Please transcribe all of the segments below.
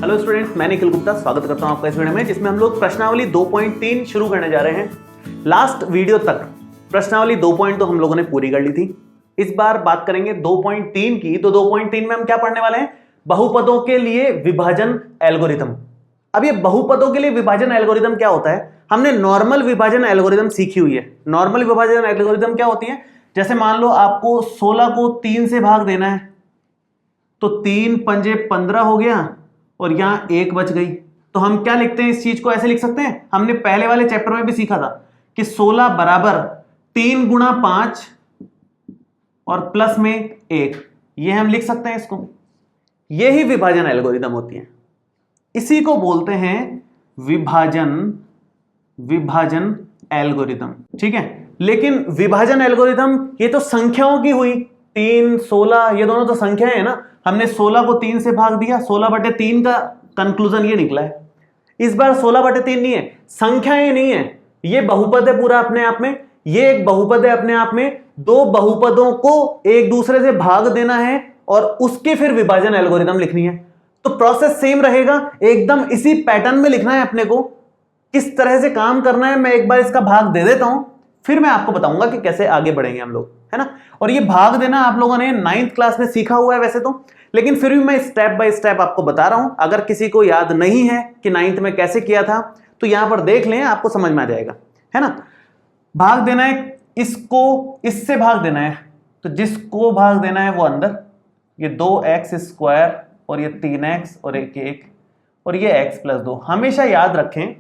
Hello students, मैं निखिल गुप्ता स्वागत करता हूं आपका इस वीडियो में, जिसमें हम लोग प्रश्नावली 2.3 शुरू करने जा रहे हैं। लास्ट वीडियो तक प्रश्नावली 2. तो हम लोगों ने पूरी कर ली थी। इस बार बात करेंगे 2.3 की। तो 2.3 में हम क्या पढ़ने वाले हैं? बहुपदों के लिए विभाजन एल्गोरिथम। अब ये बहुपदों के लिए विभाजन एल्गोरिथम क्या होता है? हमने नॉर्मल विभाजन एल्गोरिथम सीखी हुई है। नॉर्मल विभाजन एल्गोरिथम क्या होती है? जैसे मान लो आपको 16 को 3 से भाग देना है, तो 3 पंजे 15 हो गया और यहां 1 बच गई। तो हम क्या लिखते हैं? इस चीज को ऐसे लिख सकते हैं, हमने पहले वाले चैप्टर में भी सीखा था कि 16 बराबर 3 गुणा 5 और प्लस में 1। ये हम लिख सकते हैं इसको। यही विभाजन एल्गोरिथम होती है, इसी को बोलते हैं विभाजन एल्गोरिथम। ठीक है, लेकिन विभाजन एल्गोरिथम ये तो संख्याओं की हुई। 3, 16 ये दोनों तो संख्याएं है ना। हमने 16 को 3 से भाग दिया, 16/3 का कंक्लूजन ये निकला है। इस बार 16/3 नहीं है, संख्याएं नहीं है, ये बहुपद है पूरा अपने आप में। ये एक बहुपद है अपने आप में। दो बहुपदों को एक दूसरे से भाग देना है और उसके फिर विभाजन एल्गोरिथम लिखनी है। तो प्रोसेस सेम रहेगा, एकदम इसी पैटर्न में लिखना है अपने को। किस तरह से काम करना है मैं एक बार इसका भाग दे देता हूं, फिर मैं आपको बताऊंगा कि कैसे आगे बढ़ेंगे हम लोग, है ना। और ये भाग देना आप लोगों ने 9th क्लास में सीखा हुआ है वैसे तो, लेकिन फिर भी मैं स्टेप बाय स्टेप आपको बता रहा हूं। अगर किसी को याद नहीं है कि 9th में कैसे किया था, तो यहां पर देख लें, आपको समझ में आ जाएगा, है ना। भाग देना है, इसको इससे भाग देना है, तो जिसको भाग देना है वो अंदर, ये 2x² और ये 3x और 1 और ये x+2। हमेशा याद रखें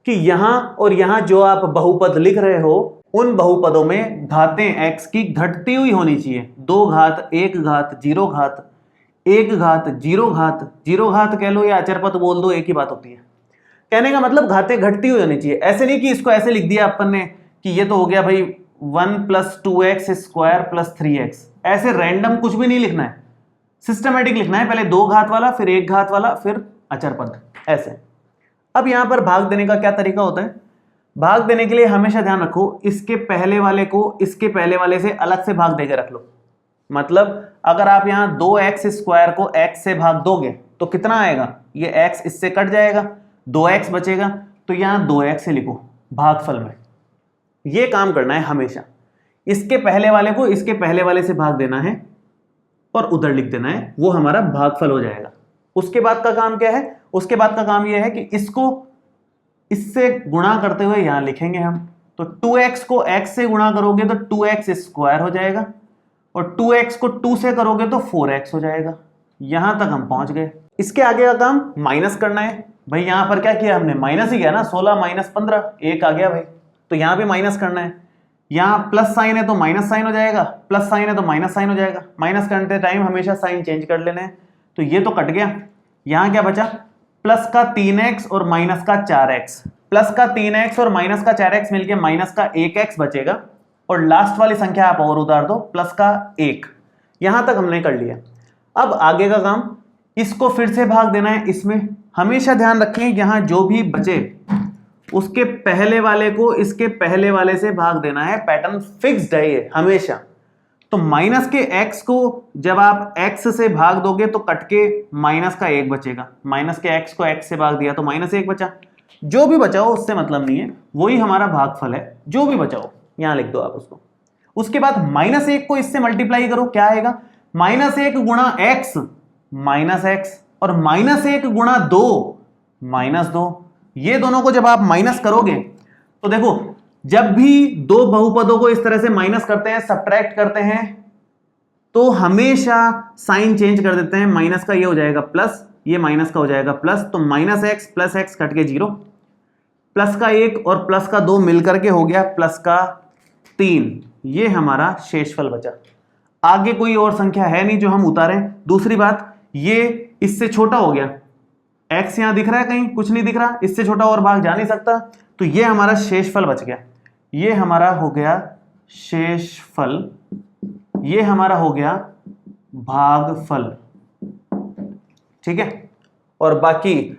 कि यहां और यहां जो आप बहुपद लिख रहे हो, उन बहुपदों में घातें x की घटती हुई होनी चाहिए। 2 घात, 1 घात, 0 घात, 1 घात, 0 घात, 0 घात कह लो या अचरपद बोल दो, एक ही बात होती है। कहने का मतलब घातें घटती हुई होनी चाहिए। ऐसे नहीं कि इसको ऐसे लिख दिया अपन ने कि ये तो हो गया भाई 1 + 2x² + 3x। ऐसे रैंडम कुछ भी नहीं लिखना है, सिस्टमेटिक लिखना है। पहले 2 घात वाला, फिर 1 घात वाला, फिर अचरपद, ऐसे। अब यहां पर भाग देने का क्या तरीका होता है? भाग देने के लिए हमेशा ध्यान रखो, इसके पहले वाले को इसके पहले वाले से अलग से भाग देकर रख लो। मतलब अगर आप यहां 2x² को x से भाग दोगे तो कितना आएगा? ये x इससे कट जाएगा, 2x बचेगा, तो यहां 2x से लिखो भागफल में। ये काम करना है हमेशा। इसके पहले वाले को इसके पहले वाले से भाग देना है और उधर लिख देना है, वो हमारा भागफल हो जाएगा। उसके बाद का काम क्या है? उसके बाद का काम यह है कि इसको इससे गुणा करते हुए यहां लिखेंगे हम। तो 2x को x से गुणा करोगे तो 2x² हो जाएगा, और 2x को 2 से करोगे तो 4x हो जाएगा। यहां तक हम पहुंच गए। इसके आगे का काम माइनस करना है। भाई यहां पर क्या किया हमने? माइनस ही किया ना। 16 - 15 1 आ गया भाई, तो यहां भी माइनस करना है। यहां प्लस साइन है तो माइनस साइन हो जाएगा, प्लस साइन है तो माइनस साइन हो जाएगा। माइनस करते टाइम हमेशा साइन चेंज कर लेना है। तो ये तो कट गया। यहां क्या बचा? प्लस का 3x और माइनस का 4x। प्लस का 3x और माइनस का 4x मिलके माइनस का 1x बचेगा, और लास्ट वाली संख्या आप और उतार दो, प्लस का 1। यहां तक हमने कर लिया। अब आगे का काम, इसको फिर से भाग देना है इसमें। हमेशा ध्यान रखें, यहां जो भी बचे उसके पहले वाले को इसके पहले वाले से भाग देना है। पैटर्न फिक्स्ड है ये हमेशा। तो माइनस के x को जब आप x से भाग दोगे तो कट के माइनस का 1 बचेगा। माइनस के x को x से भाग दिया तो -1 बचा। जो भी बचा हो उससे मतलब नहीं है, वही हमारा भागफल है। जो भी बचा हो यहां लिख दो आप उसको। उसके बाद -1 को इससे मल्टीप्लाई करो, क्या आएगा? -1 गुणा x -x, और -1 गुणा 2 -2। ये दोनों को जब आप माइनस करोगे तो देखो, जब भी दो बहुपदों को इस तरह से माइनस करते हैं, सब्ट्रैक्ट करते हैं, तो हमेशा साइन चेंज कर देते हैं। माइनस का ये हो जाएगा प्लस, ये माइनस का हो जाएगा प्लस, तो -x + x कट के 0, प्लस का 1 और प्लस का 2 मिलकर के हो गया प्लस का 3। ये हमारा शेषफल बचा। आगे कोई और संख्या है नहीं जो हम उतारें। दूसरी बात, ये इससे छोटा हो गया। x यहां दिख रहा है? कहीं कुछ नहीं दिख रहा। इससे छोटा और भाग जा नहीं सकता, तो ये हमारा शेषफल बच गया। ये हमारा हो गया शेषफल, ये हमारा हो गया भागफल। ठीक है, और बाकी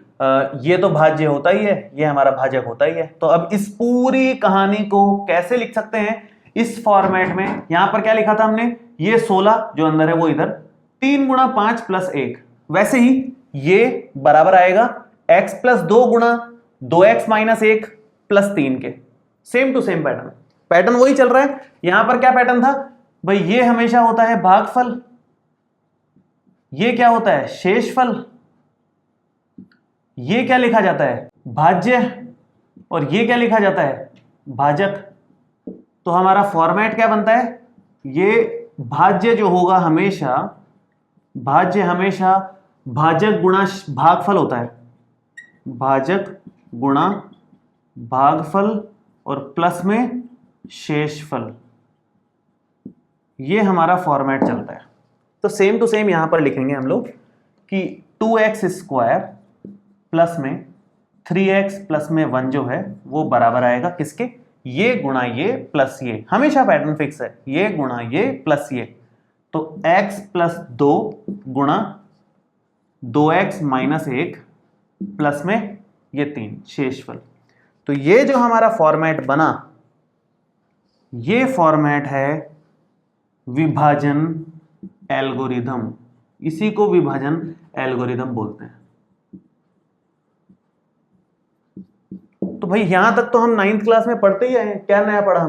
ये तो भाज्य होता ही है, ये हमारा भाजक होता ही है। तो अब इस पूरी कहानी को कैसे लिख सकते हैं? इस फॉर्मेट में। यहां पर क्या लिखा था हमने? ये 16 जो अंदर है वो इधर, 3 × 5 + 1। वैसे ही ये बराबर आएगा x प्लस 2 गुणा 2x माइनस 1 प्लस 3 के। सेम टू सेम पैटर्न वही चल रहा है। यहां पर क्या पैटर्न था भाई, ये हमेशा होता है भागफल, ये क्या होता है शेषफल, ये क्या लिखा जाता है भाज्य, और ये क्या लिखा जाता है भाजक। तो हमारा फॉर्मेट क्या बनता है, ये भाज्य जो होगा हमेशा, भाज्य हमेशा भाजक गुणा भागफल होता है, भाजक गुणा भागफल और प्लस में शेषफल, ये हमारा फॉर्मेट चलता है। तो सेम टू सेम यहां पर लिखेंगे हम लोग कि 2x स्क्वायर प्लस में 3x प्लस में 1 जो है वो बराबर आएगा किसके, ये गुणा ये प्लस ये, हमेशा पैटर्न फिक्स है, ये गुणा ये प्लस ये। तो x प्लस 2 गुणा 2x माइनस 1 प्लस में ये 3 शेषफल। तो ये जो हमारा फॉर्मेट बना, ये फॉर्मेट है विभाजन एल्गोरिथम, इसी को विभाजन एल्गोरिथम बोलते हैं। तो भाई यहां तक तो हम 9th क्लास में पढ़ते ही आए हैं, क्या नया पढ़ा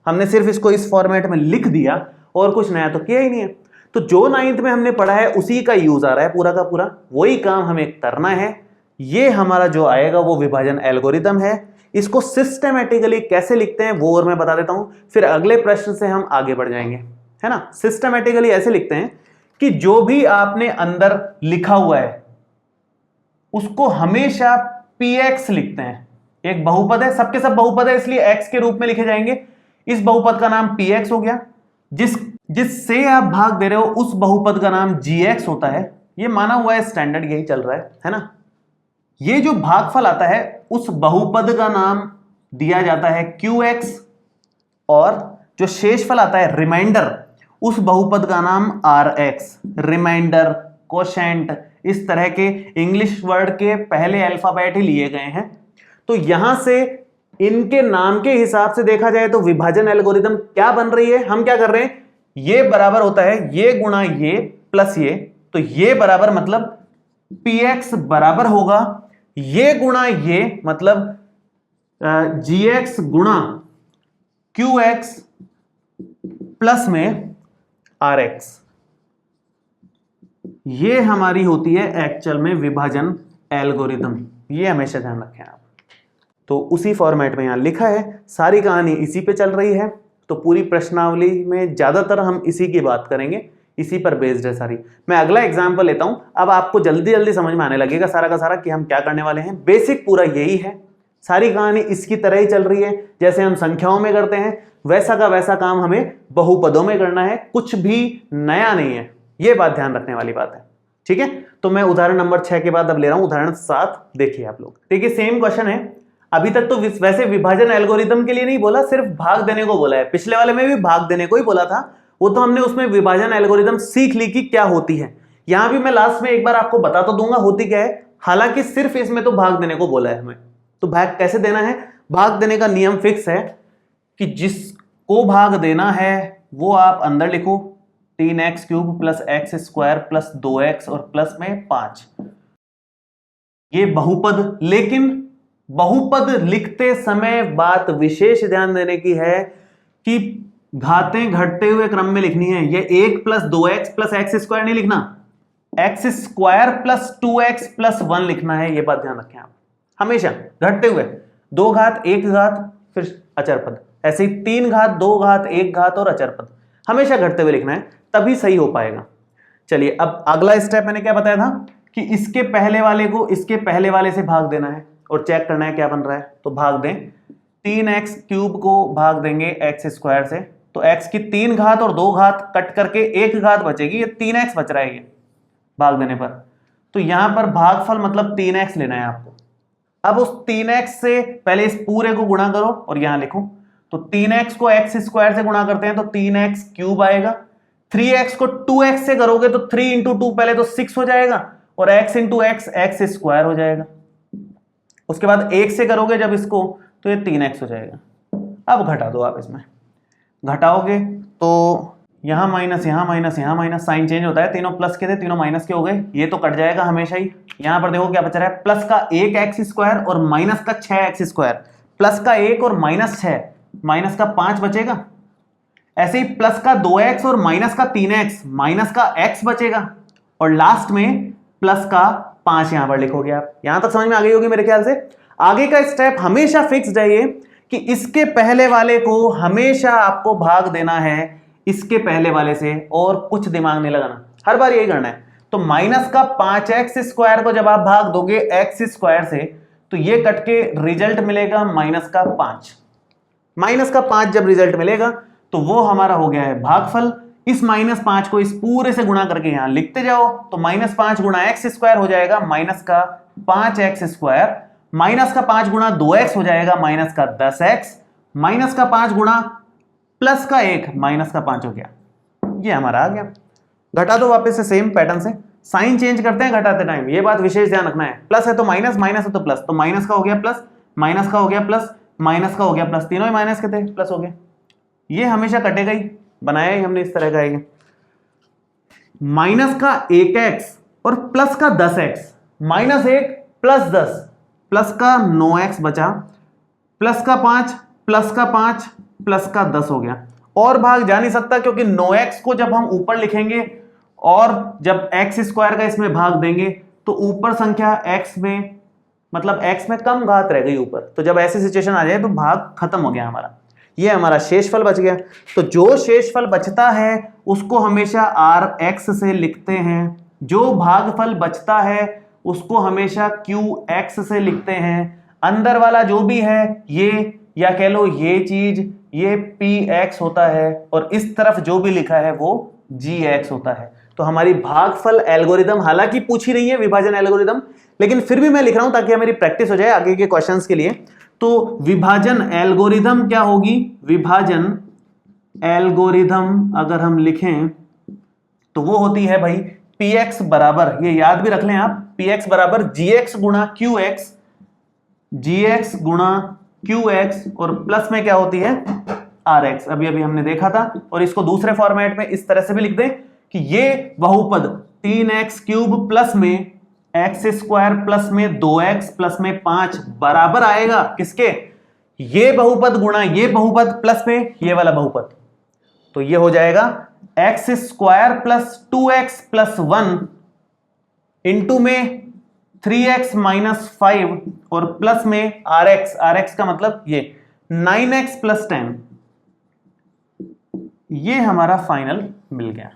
हमने सिर्फ इसको इस फॉर्मेट में लिख दिया और कुछ नया तो किया ही नहीं है। तो जो 9th में हमने पढ़ा है उसी का यूज आ रहा है पूरा का पूरा, वही काम हमें करना है। ये हमारा जो आएगा वो विभाजन एल्गोरिथम है। इसको सिस्टमैटिकली कैसे लिखते हैं वो और मैं बता देता हूं, फिर अगले प्रश्न से हम आगे बढ़ जाएंगे, है ना। सिस्टमैटिकली ऐसे लिखते हैं कि जो भी आपने अंदर लिखा हुआ है उसको हमेशा px लिखते हैं। एक बहुपद है, सबके सब बहुपद है इसलिए x के रूप में लिखे जाएंगे। इस बहुपद का नाम px हो गया, जिससे आप भाग दे रहे हो उस बहुपद का नाम gx होता है। ये माना हुआ है, स्टैंडर्ड यही चल रहा है ना। ये जो भागफल आता है उस बहुपद का नाम दिया जाता है qx, और जो शेषफल आता है रिमाइंडर, उस बहुपद का नाम rx। रिमाइंडर, कोशेंट, इस तरह के इंग्लिश वर्ड के पहले अल्फाबेट ही लिए गए हैं। तो यहां से इनके नाम के हिसाब से देखा जाए तो विभाजन एल्गोरिथम क्या बन रही है, हम क्या कर रहे हैं, ये बराबर होता है ये गुणा ये प्लस ये। तो ये बराबर मतलब px बराबर होगा ये गुणा ये, मतलब gx गुणा qx प्लस में rx। ये हमारी होती है एक्चुअल में विभाजन एल्गोरिथम, ये हमेशा ध्यान रखें आप। तो उसी फॉर्मेट में यहां लिखा है, सारी कहानी इसी पे चल रही है। तो पूरी प्रश्नावली में ज्यादातर हम इसी की बात करेंगे, इसी पर बेस्ड है सारी। मैं अगला एग्जांपल लेता हूं, अब आपको जल्दी जल्दी समझ में आने लगेगा सारा का सारा कि हम क्या करने वाले हैं। बेसिक पूरा यही है, सारी कहानी इसकी तरह ही चल रही है। जैसे हम संख्याओं में करते हैं वैसा का वैसा काम हमें बहुपदों में करना है, कुछ भी नया नहीं है, ये बात ध्यान रखने वाली बात है, ठीक है। तो मैं उदाहरण नंबर 6 के बाद अब ले रहा हूं उदाहरण 7। देखिए आप लोग, देखिए सेम क्वेश्चन है। अभी तक तो वैसे विभाजन एल्गोरिथम के लिए नहीं बोला, सिर्फ भाग देने को बोला है। पिछले वाले में भी भाग देने को ही बोला था, वो तो हमने उसमें विभाजन एल्गोरिथम सीख ली कि क्या होती है। यहां भी मैं लास्ट में एक बार आपको बता तो दूंगा होती क्या है, हालांकि सिर्फ इसमें तो भाग देने को बोला है हमें। तो भाग कैसे देना है, भाग देने का नियम फिक्स है कि जिसको भाग देना है वो आप अंदर लिखो, 3x cube plus x square plus 2x और प्लस में 5। ये बहुपद, लेकिन बहुपद लिखते समय बात विशेष ध्यान देने की है कि घातें घटते हुए क्रम में लिखनी है। ये 1 plus 2x plus x square नहीं लिखना, x square plus 2x plus 1 लिखना है। ये बात ध्यान रखें आप, हमेशा घटते हुए, 2 घात 1 घात फिर अचर पद, ऐसे ही 3 घात 2 घात 1 घात और अचर पद, हमेशा घटते हुए लिखना है, तभी सही हो पाएगा। चलिए अब अगला स्टेप मैंने क्या बताया था कि इसके पहले वाले को इसके पहले वाले से भाग देना है और चेक करना है क्या बन रहा है। तो भाग दें, 3x क्यूब को भाग देंगे एक्स स्क्वायर से, तो x की 3 घात और 2 घात कट करके 1 घात बचेगी, ये 3x बच रहा है ये भाग देने पर। तो यहां पर भागफल मतलब 3x लेना है आपको। अब उस 3x से पहले इस पूरे को गुणा करो और यहां लिखो, तो 3x को एक्स स्क्वायर से गुणा करते हैं तो 3x क्यूब आएगा। 3x को 2x से करोगे तो 3 इंटू 2 पहले तो 6 हो जाएगा और x into x x square हो जाएगा। उसके बाद 1 से करोगे जब इसको तो ये 3x हो जाएगा। अब घटा दो आप, इसमें घटाओगे तो यहाँ माइनस, यहाँ माइनस, यहाँ माइनस, साइन चेंज होता है, तीनों प्लस के थे तीनों माइनस के हो गए, ये तो कट जाएगा हमेशा ही। यहाँ पर देखो क्या बच रहा है, प्लस का 1x स्क्वायर और माइनस का 6x स्क्वायर, प्लस का 1 और माइनस 6, माइनस का 5 बचेगा। ऐसे ही प्लस का 2x और माइनस का 3x, माइनस का x बचेगा, और लास्ट में प्लस का 5 यहां पर लिखोगे आप। यहां तक समझ में आ गई होगी मेरे ख्याल से। आगे का स्टेप हमेशा फिक्स्ड है ये कि इसके पहले वाले को हमेशा आपको भाग देना है इसके पहले वाले से, और कुछ दिमाग नहीं लगाना, हर बार यही करना है। तो माइनस का 5x स्क्वायर को जब आप भाग दोगे x स्क्वायर से, तो ये कट के रिजल्ट मिलेगा माइनस का 5। माइनस का 5 जब रिजल्ट मिलेगा तो वो हमारा हो गया है भागफल। इस माइनस 5 को इस पूरे से गुणा करके यहां लिखते जाओ, तो माइनस 5 गुणा x स्क्वायर हो जाएगा माइनस का 5x स्क्वायर, माइनस का 5 गुणा 2x हो जाएगा माइनस का 10x, माइनस का 5 गुणा प्लस का 1 माइनस का 5 हो गया। ये हमारा आ गया। घटा दो वापस से सेम पैटर्न से, साइन चेंज करते हैं घटाते टाइम, ये बात विशेष ध्यान रखना है। प्लस है तो माइनस, माइनस है तो प्लस, तो माइनस का हो गया प्लस, माइनस का हो गया प्लस, माइनस का हो गया प्लस, तीनों ही माइनस के थे, प्लस हो गया। ये हमेशा कटेगा ही, बनाया ही हमने इस तरह का है। माइनस का 1x और प्लस का 10x, माइनस 1 प्लस 10, प्लस का 9x बचा, प्लस का 5, प्लस का 5, प्लस का 10 हो गया। और भाग जा नहीं सकता क्योंकि 9x को जब हम ऊपर लिखेंगे और जब x स्क्वायर का इसमें भाग देंगे तो ऊपर संख्या x में, मतलब x में कम घात रह गई ऊपर, तो जब ऐसी सिचुएशन आ जाए तो भाग खत्म हो गया हमारा। ये हमारा शेषफल बच गया। तो जो शेषफल बचता है उसको हमेशा rx से लिखते हैं, जो भागफल बचता है उसको हमेशा qx से लिखते हैं। अंदर वाला जो भी है ये, या कह लो ये चीज, ये px होता है, और इस तरफ जो भी लिखा है वो gx होता है। तो हमारी भागफल एल्गोरिदम हालांकि पूछी नहीं है विभाजन एल्गोरिदम, लेकिन फिर भी मैं लिख रहा हूं ताकि हमारी प्रैक्टिस हो जाए आगे के क्वेश्चंस के लिए। तो विभाजन एल्गोरिदम क्या होगी, विभाजन एल्गोरिदम अगर हम लिखें तो वो होती है भाई px बराबर, ये याद भी रख लें आप, px बराबर gx गुणा qx, gx गुणा qx, और प्लस में क्या होती है rx, अभी अभी हमने देखा था। और इसको दूसरे फॉर्मेट में इस तरह से भी लिख दें कि ये बहुपद 3x क्यूब प्लस में x स्क्वायर प्लस में 2x प्लस में 5 बराबर आएगा किसके, ये बहुपद गुणा ये बहुपद प्लस में ये वाला बहुपद। तो ये हो जाएगा x square plus 2x plus 1 into में 3x माइनस 5 और प्लस में rx, rx का मतलब ये 9x प्लस 10। ये हमारा फाइनल मिल गया।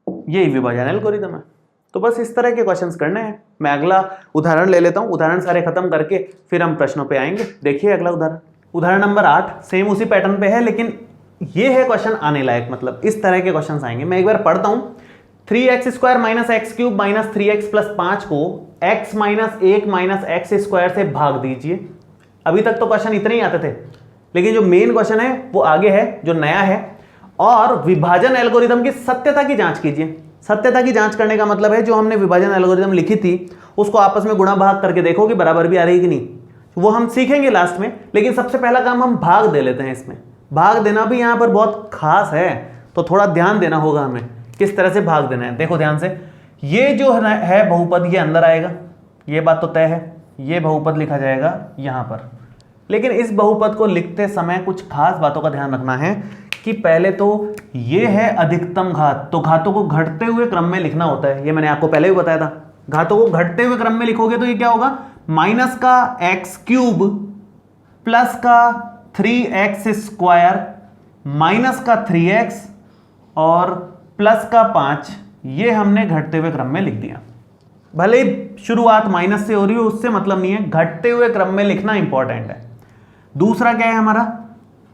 यही विभाजन एल्गोरिदम है। तो बस इस तरह के क्वेश्चंस करने हैं। मैं अगला उदाहरण ले लेता हूं, उदाहरण सारे खत्म करके फिर हम प्रश्नों पे आएंगे। देखिए अगला उदाहरण, उदाहरण नंबर 8, सेम उसी पैटर्न पे है, लेकिन ये है क्वेश्चन आने लायक, मतलब इस तरह के क्वेश्चंस आएंगे। मैं एक बार पढ़ता हूं। 3x square minus x cube minus 3x plus 5 को x minus 1 minus x square से भाग दीजिए। अभी तक तो क्वेश्चन इतने ही आते थे, लेकिन जो मेन क्वेश्चन है वो आगे है, जो नया है। और विभाजन एल्गोरिदम की सत्यता की जांच कीजिए। सत्यता की जांच करने का मतलब है जो हमने विभाजन एल्गोरिदम लिखी थी उसको आपस में गुणा भाग करके देखो कि बराबर भी आ रही कि नहीं। वो हम सीखेंगे लास्ट में, लेकिन सबसे पहला काम हम भाग दे लेते हैं। इसमें भाग देना भी यहाँ पर बहुत खास है, तो थोड़ा ध्यान देना होगा हमें किस तरह से भाग देना है। देखो ध्यान से, ये जो है बहुपद ये अंदर आएगा, ये बात तो तय है। ये बहुपद लिखा जाएगा यहाँ पर, लेकिन इस बहुपद को लिखते समय कुछ खास बातों का ध्यान रखना है कि पहले तो ये है अधिकतम घात, तो घातों को घटते हुए क्रम में लिखना होता है। ये मैंने आपको पहले भी बताया था। घातों को घटते हुए क्रम में लिखोगे तो ये क्या होगा, माइनस का एक्स क्यूब प्लस का 3x स्क्वायर माइनस का 3x और प्लस का 5, ये हमने घटते हुए क्रम में लिख दिया। भले ही शुरुआत माइनस से हो रही हो, उससे मतलब नहीं है, घटते हुए क्रम में लिखना इंपॉर्टेंट है। दूसरा क्या है हमारा,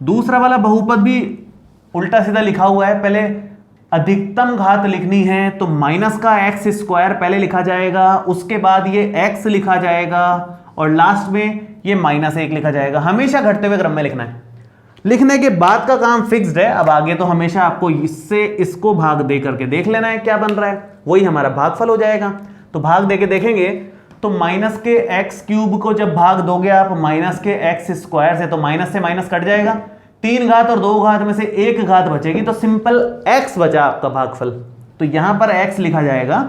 दूसरा वाला बहुपद भी उल्टा सीधा लिखा हुआ है। पहले अधिकतम घात लिखनी है तो माइनस का एक्स स्क्वायर पहले लिखा जाएगा, उसके बाद ये x लिखा जाएगा और लास्ट में ये -1 लिखा जाएगा। हमेशा घटते हुए क्रम में लिखना है। लिखने के बाद का काम फिक्स्ड है। अब आगे तो हमेशा आपको इससे इसको भाग दे करके देख लेना है क्या बन रहा है, वही हमारा भागफल हो जाएगा। तो भाग दे के देखेंगे तो माइनस के एक्स क्यूब को जब भाग दोगे आप माइनस के एक्स स्क्वायर से, तो माइनस से माइनस कट जाएगा, 3 घात और 2 घात में से 1 घात बचेगी, तो सिंपल x बचा आपका भागफल। तो यहां पर x लिखा जाएगा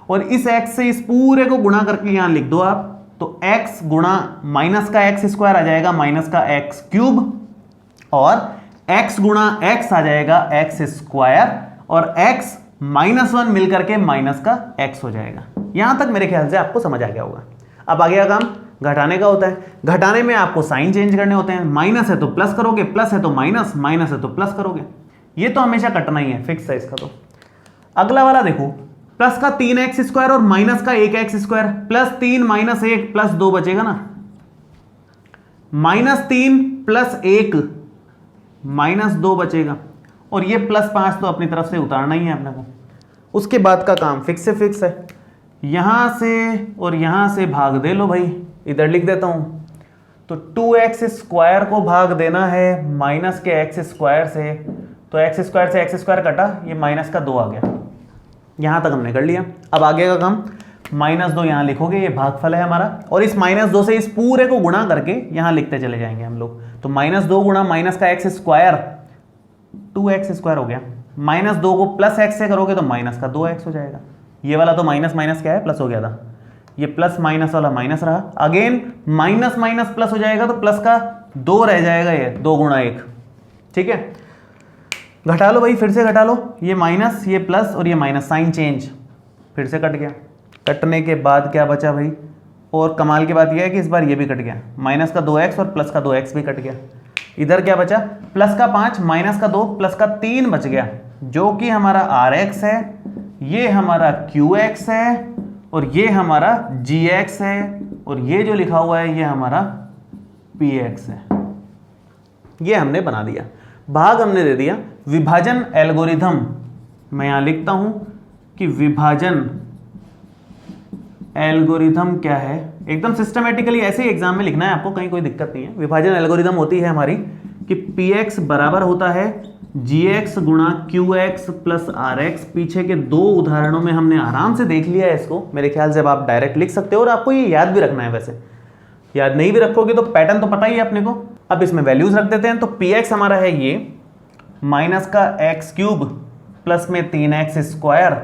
और इस x से इस पूरे को गुणा करके यहां लिख दो आप, तो x गुणा माइनस का x स्क्वायर आ जाएगा माइनस का x क्यूब, और x गुणा x आ जाएगा x स्क्वायर, और x -1 मिलकर के माइनस का x हो जाएगा। यहां तक मेरे ख्याल से आपको समझ आ गया होगा। अब आगे का काम घटाने का होता है। घटाने में आपको साइन चेंज करने होते हैं, माइनस है तो प्लस करोगे, प्लस है तो माइनस, माइनस है तो प्लस करोगे। ये तो हमेशा कटना ही है, फिक्स है इसका। तो अगला वाला देखो, प्लस का 3x स्क्वायर और माइनस का 1x square, plus 3 minus 1 plus 2 बचेगा ना, -3 प्लस 1 -2 बचेगा, और ये +5 तो अपनी तरफ से उतारना ही है अपने को। उसके बाद का काम फिक्स से फिक्स है, यहां से और यहां से भाग दे लो भाई, इधर लिख देता हूं। तो 2x स्क्वायर को भाग देना है माइनस के x स्क्वायर से, तो x स्क्वायर से x स्क्वायर कटा, ये माइनस का 2 आ गया। यहां तक हमने कर लिया। अब आगे का काम, -2 यहां लिखोगे, ये भागफल है हमारा, और इस -2 से इस पूरे को गुणा करके यहां लिखते चले जाएंगे हम लोग। तो -2 गुणा माइनस का x स्क्वायर 2x स्क्वायर हो गया, -2 को प्लस x से करोगे तो माइनस का 2x हो जाएगा। ये वाला तो माइनस माइनस क्या है, प्लस हो गया था, ये प्लस माइनस वाला माइनस रहा, अगेन माइनस माइनस प्लस हो जाएगा, तो प्लस का 2 रह जाएगा, ये 2 गुणा 1। ठीक है, घटा लो भाई, फिर से घटा लो, ये माइनस ये प्लस और ये माइनस, साइन चेंज, फिर से कट गया। कटने के बाद क्या बचा भाई, और कमाल की बात यह है कि इस बार ये भी कट गया, माइनस का 2x और प्लस का 2x भी कट गया। इधर क्या बचा, प्लस का 5 माइनस का 2 प्लस का 3 बच गया, जो कि हमारा rx है, ये हमारा qx है, और ये हमारा gx है, और ये जो लिखा हुआ है ये हमारा px है। ये हमने बना दिया, भाग हमने दे दिया। विभाजन एल्गोरिथम, मैं यहां लिखता हूं कि विभाजन एल्गोरिथम क्या है, एकदम सिस्टमेटिकली ऐसे ही एग्जाम में लिखना है आपको, कहीं कोई दिक्कत नहीं है। विभाजन एल्गोरिथम होती है हमारी कि px बराबर होता है gx गुणा qx प्लस rx। पीछे के 2 उदाहरणों में हमने आराम से देख लिया है इसको, मेरे ख्याल से अब आप डायरेक्ट लिख सकते हो, और आपको ये याद भी रखना है। वैसे याद नहीं भी रखोगे तो पैटर्न तो पता ही है अपने को। अब इसमें वैल्यूज रख देते हैं। तो px हमारा है ये माइनस का x क्यूब प्लस में 3x स्क्वायर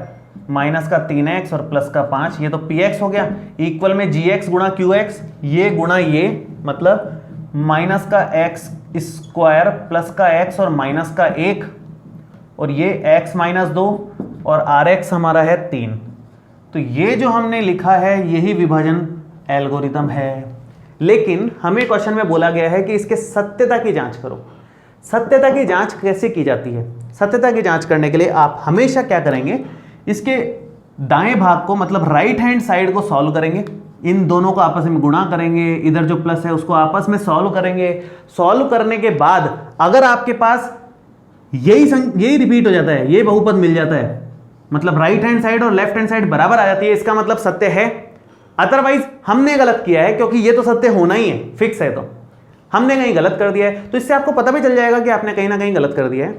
माइनस का 3x और प्लस का 5, ये तो px हो गया, इक्वल में gx गुणा qx, ये गुणा ये, मतलब माइनस का x स्क्वायर प्लस का x और माइनस का 1, और ये x - 2 और rx हमारा है 3। तो ये जो हमने लिखा है यही विभाजन एल्गोरिथम है। लेकिन हमें क्वेश्चन में बोला गया है कि इसके सत्यता की जांच करो। सत्यता की जांच कैसे की जाती है? सत्यता की जांच करने के लिए आप हमेशा क्या करेंगे, इसके दाएं भाग को मतलब राइट हैंड साइड को सॉल्व करेंगे, इन दोनों को आपस में गुणा करेंगे, इधर जो प्लस है उसको आपस में सॉल्व करेंगे। सॉल्व करने के बाद अगर आपके पास यही रिपीट हो जाता है, ये बहुपद मिल जाता है, मतलब राइट हैंड साइड और लेफ्ट हैंड साइड बराबर आ जाती है, इसका मतलब सत्य है। अदरवाइज हमने गलत किया है, क्योंकि ये तो सत्य होना ही है, फिक्स है, तो हमने कहीं गलत कर दिया है। तो इससे आपको पता भी चल जाएगा कि आपने कहीं ना कहीं गलत कर दिया है।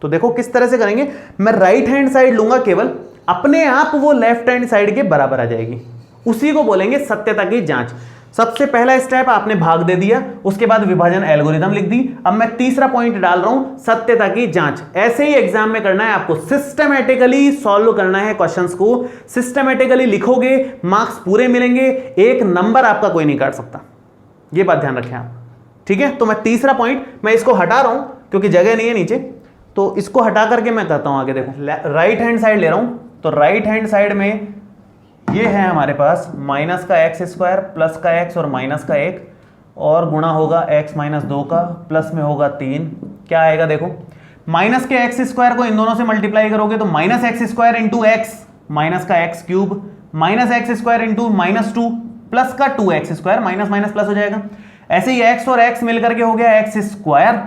तो देखो किस तरह से करेंगे, मैं राइट हैंड साइड लूंगा केवल, अपने आप वो लेफ्ट हैंड साइड के बराबर आ जाएगी, उसी को बोलेंगे सत्यता की जांच। सबसे पहला स्टेप आपने भाग दे दिया, उसके बाद विभाजन एल्गोरिथम लिख दी। अब मैं तीसरा पॉइंट डाल रहा हूं, सत्यता की जांच। ऐसे ही एग्जाम में करना है आपको, सिस्टमैटिकली सॉल्व करना है क्वेश्चंस को, सिस्टमैटिकली लिखोगे, मार्क्स पूरे मिलेंगे, एक नंबर आपका कोई नहीं काट सकता, ये बात ध्यान रखें आप, ठीक है। तो मैं तीसरा पॉइंट, मैं इसको हटा रहा हूं क्योंकि जगह नहीं है नीचे, तो इसको हटा करके मैं कहता हूं आगे। देखो राइट हैंड साइड ले रहा हूं, तो राइट हैंड साइड में ये है हमारे पास माइनस का x स्क्वायर प्लस का x और माइनस का 1, और गुणा होगा x - 2 का, प्लस में होगा 3, क्या आएगा देखो, माइनस के x स्क्वायर को इन दोनों से मल्टीप्लाई करोगे तो minus x square into x minus का x cube, minus x square into -2 plus का 2x square, minus minus plus हो जाएगा। ऐसे ही x और x मिलकर के हो गया x स्क्वायर,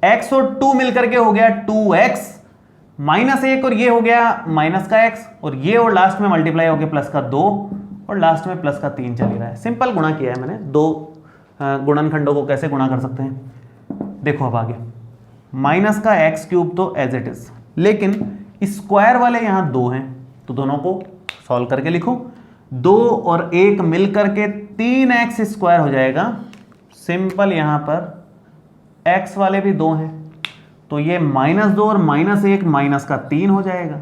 x और 2 मिलकर के हो गया 2x, -1 और ये हो गया माइनस का x, और ये और लास्ट में मल्टीप्लाई हो गया प्लस का 2, और लास्ट में प्लस का 3 चल रहा है। सिंपल गुणा किया है मैंने, 2 गुणनखंडों को कैसे गुणा कर सकते हैं देखो। अब आगे माइनस का x क्यूब तो एज इट इज, लेकिन स्क्वायर वाले यहाँ 2 हैं, तो दोनों को सॉल्व करके लिखो, 2 और 1 मिलकर के 3x स्क्वायर हो जाएगा। सिंपल, यहाँ पर x वाले भी 2 हैं, तो ये -2 और -1 माइनस का 3 हो जाएगा।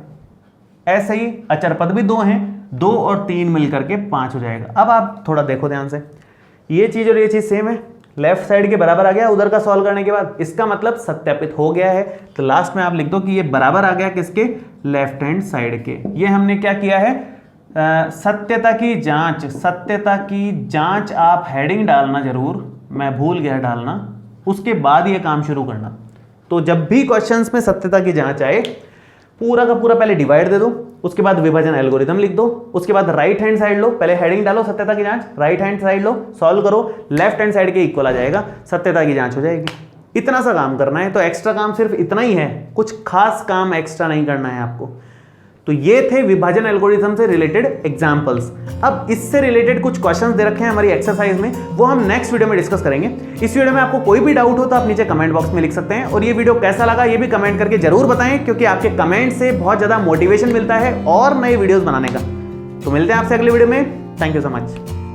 ऐसे ही अचर पद भी 2 हैं, 2 और 3 मिलकर के 5 हो जाएगा। अब आप थोड़ा देखो ध्यान से, ये चीज और ये चीज सेम है, लेफ्ट साइड के बराबर आ गया उधर का सॉल्व करने के बाद, इसका मतलब सत्यापित हो गया है। तो लास्ट में आप लिख दो कि ये बराबर आ गया किसके, लेफ्ट हैंड साइड के। ये हमने क्या किया है, सत्यता की जांच, सत्यता की जांच आप हेडिंग डालना जरूर, मैं भूल गया डालना, उसके बाद ये काम शुरू करना। तो जब भी क्वेश्चंस में सत्यता की जांच आए, पूरा का पूरा पहले डिवाइड दे दो, उसके बाद विभाजन एल्गोरिथम लिख दो, उसके बाद राइट हैंड साइड लो, पहले हेडिंग डालो सत्यता की जांच, राइट हैंड साइड लो, सॉल्व करो, लेफ्ट हैंड साइड के इक्वल आ जाएगा, सत्यता की जांच हो जाएगी। इतना सा काम करना है। तो एक्स्ट्रा काम सिर्फ इतना ही है, कुछ खास काम एक्स्ट्रा नहीं करना है आपको। तो ये थे विभाजन एल्गोरिथम से रिलेटेड एग्जांपल्स। अब इससे रिलेटेड कुछ क्वेश्चंस दे रखे हैं हमारी एक्सरसाइज में, वो हम नेक्स्ट वीडियो में डिस्कस करेंगे। इस वीडियो में आपको कोई भी डाउट हो तो आप नीचे कमेंट बॉक्स में लिख सकते हैं, और ये वीडियो कैसा लगा ये भी कमेंट करके जरूर बताएं, क्योंकि आपके कमेंट से बहुत ज्यादा मोटिवेशन मिलता है और नए वीडियोस बनाने का। तो मिलते हैं आपसे अगले वीडियो में। Thank you so much.